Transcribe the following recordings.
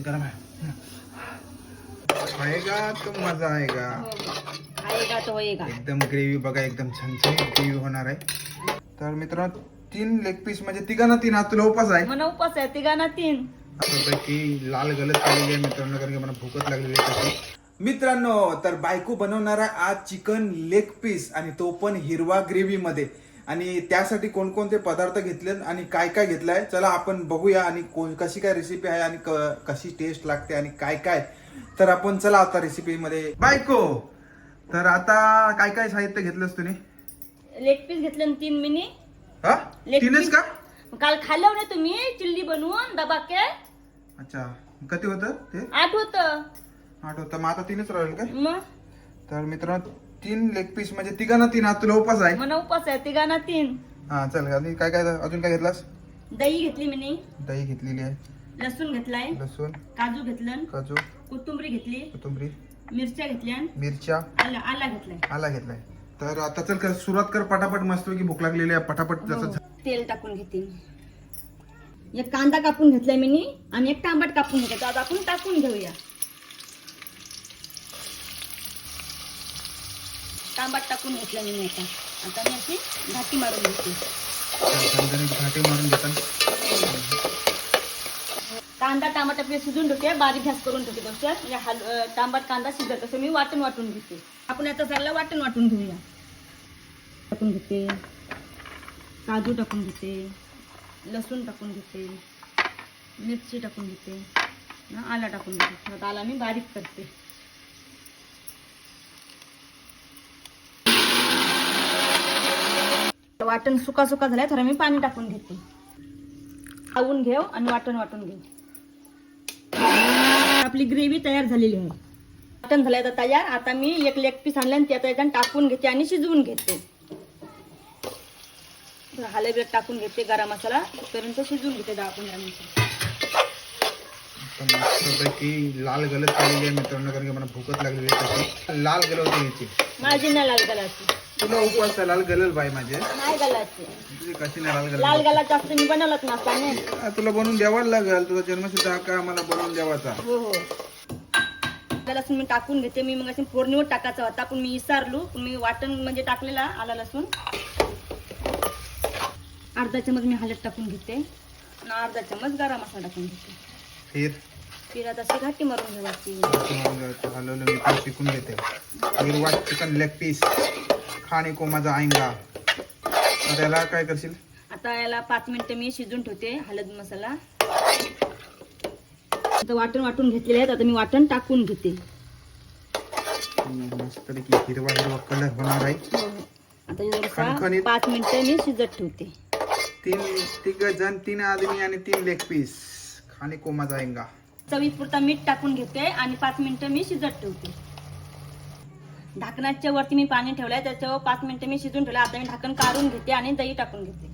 गरम है। खाएगा तो मजा आएगा। खाएगा तो होएगा। एकदम ग्रेव्ही बघा, एकदम छान ग्रेव्ही होणार आहे। तर मित्रांनो 3 लेग पीस म्हणजे तिघांना 3, आज तुला उपास आहे? मला उपास आहे, तिघांना 3। पैकी लाल गलत केलेली आहे मित्रांनो, कारण की मला भूकच लागलेली आहे तशी। मित्रांनो तर बायको बनवणार आहे आज चिकन लेग पीस, आणि तो पण हिरवा ग्रेव्ही मध्ये। आणि त्यासाठी कोणकोणते पदार्थ घेतले आणि काय काय घेतलंय चला आपण बघूया, आणि कशी काय रेसिपी आहे आणि कशी टेस्ट लागते आणि काय काय, तर आपण चला आता रेसिपी मध्ये। बायको तर आता काय काय साहित्य घेतलंस तुम्ही? लेग पीस घेतले 3 मिनी। हा लेग 3च का? काल खाल्लं ना तुम्ही चिल्ली बनवून डबाके? अच्छा किती होतं ते? 8 होतं। 8 होतं, मग आता 3च राहील काय? मग तर मित्रांनो 3 लेग पीस म्हणजे तिघांना 3, आज तुला उपास आहे? मला उपास आहे, तिघांना 3। हा चल, आणि काय काय अजून काय घेतलास? दही घेतली मिनी, दही घेतलेली आहे, लसूण घेतलाय, लसूण, काजू घेतलं, काजू, कोथिंबीर घेतली, कोथिंबरी, मिरच्या घेतल्या, मिरच्या, आला घेतलाय। आला घेतलाय। तर आता चल कर सुरुवात कर पटापट, मस्त की भूक लागलेली आहे, पटापट जसं तेल टाकून घेते। एक कांदा कापून घेतलाय मिनी आणि एक टमाट कापून घेतला, आता आपण टाकून घेऊया। टमाट टाकून घेतला मी आता मी अशी घाटी मारून घेते। घाटे मारून घेतात। कांदा टमाट आपले शिजून ठेवते, बारीक गॅस करून ठेवते तसं, म्हणजे टमाट कांदा शिजत तसं मी वाटून घेते। आपण आता सगळं वाटून घेऊया। टाकून घेते, काजू टाकून घेते, लसूण टाकून घेते, मिरची टाकून घेते, आला टाकून घेते। आता आला मी बारीक करते। वाटण सुका झालाय, थोडं मी पाणी टाकून घेते। खाऊन घेऊ आणि वाटून घेऊ। आपली ग्रेव्ही तयार झालेली आहे, वाटण झालंय आता तयार। आता मी एक लेग पीस आणले आणि त्यात याच्यात टाकून घेते आणि शिजवून घेते। हलवे टाकून घेते, गरम मसाला पर्यंत शिजवून घेते 10-15 मिनिटं। मस्तपैकी लाल गलत केलेली आहे मित्रांनो, कारण की मला भूकच लागलेली आहे तशी। लाल गलत घ्यायची, माझी नाही लाल गलाची। तुला उपास आहे, लाल गलल बाई माझे नाही गलाची, तुझी कशी नाही लाल गलल? लाल गला जास्त मी बनवलंच नसताना। तुला बनवून द्यावाच लागेल, तुझा जन्मसिद्ध हक्क आहे मला बनवून द्यावाचा। हो हो, लसूण मी टाकून घेते। मी मग अशी फोडणीवर टाकायचा होता पण मी विसरलो, पण मी वाटण म्हणजे टाकलेला आला लसूण। अर्धा चमच मी हळद टाकून घेते आणि अर्धा चमच गरम मसाला टाकून घेते। फिर आता अशी घाटी मारून घ्यायची। हलवलं मी पण शिकून घेते। हिरवा चिकन लेग पीस खाने को मजा आएगा। आता याला काय करशील? आता याला 5 मिनिटं मी शिजून ठेवते हळद मसाला। आता वाटण घेतलेले आहेत, आता मी वाटण टाकून घेते। मस्तपैकी हिरवा कलर होणार आहे। आता जरा 5 मिनिटं मी शिजत ठेवते। 3 आदमी आणि 3 लेग पीस खाने को मजा आएगा। चवीपुरता मीठ टाकून घेते आणि 5 मिनिटं मी शिजत ठेवते। ढाकणाच्या वरती मी पाणी ठेवलंय, त्याच्यावर 5 मिनिटं मी शिजून ठेवलं। आता मी ढाकण काढून घेते आणि दही टाकून घेते।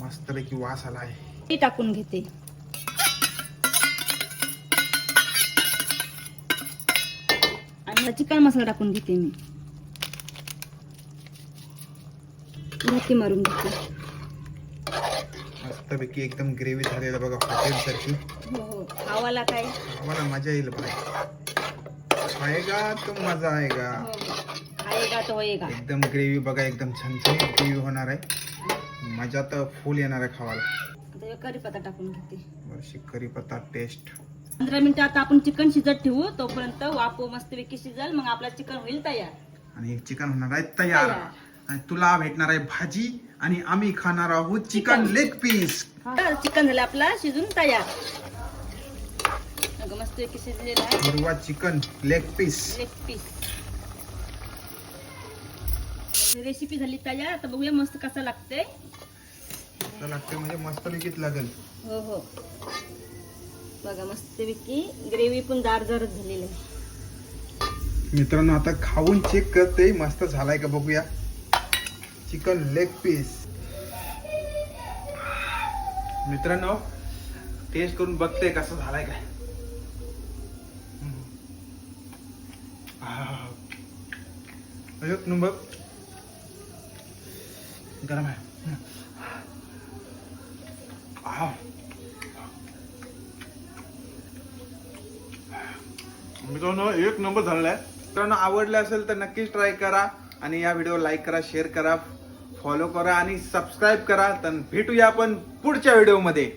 मस्तपैकी वास आला आहे, दही टाकून घेते आणि चिकन मसाला टाकून घेते। मी घाटी मारून घेते। मस्तपैकी एकदम ग्रेव्ही झालेला बघा, हॉटेल सारखी। हो, खावाला काय मला मजा येईल भाई, खाएगा तो मजा आएगा। खाएगा तो होएगा। एकदम ग्रेव्ही बघा, एकदम छान ग्रेव्ही होणार आहे, मजा तर फुल येणार आहे खावाला। आता कढीपत्ता टाकून घेते, वर्षी कढीपत्ता टेस्ट। 15 मिनिटं आता आपण चिकन शिजत ठेवू, तोपर्यंत वापो मस्तपैकी शिजल, मग आपला चिकन होईल तयार। आणि चिकन होणार आहे तयार, आणि तुला भेटणार आहे भाजी आणि आम्ही खाणार आहोत चिकन लेग पीस। चिकन झालं आपला शिजून तयार, मस्तपैकी शिजलेला आहे हिरवा चिकन लेग पीस। रेसिपी झाली तयार, आता बघूया मस्त कसं लागते। म्हणजे मस्तपैकीच लागेल। हो हो, बघा मस्तपैकी ग्रेव्ही पण जाडजाडच झालेली आहे। मित्रांनो आता खाऊन चेक करते मस्त झालाय का बघूया। चिकन लेग पीस मित्रांनो टेस्ट करून बघते कसं झालाय काय। एक नंबर गरम आहे। मित्रांनो एक नंबर झालेला आहे. मित्रांनो आवडलं असेल तर नक्कीच ट्राय करा आणि या व्हिडिओ लाईक करा, शेअर करा, फॉलो करा आणि सबस्क्राईब करा. तर भेटूया आपण पुढच्या व्हिडिओमध्ये.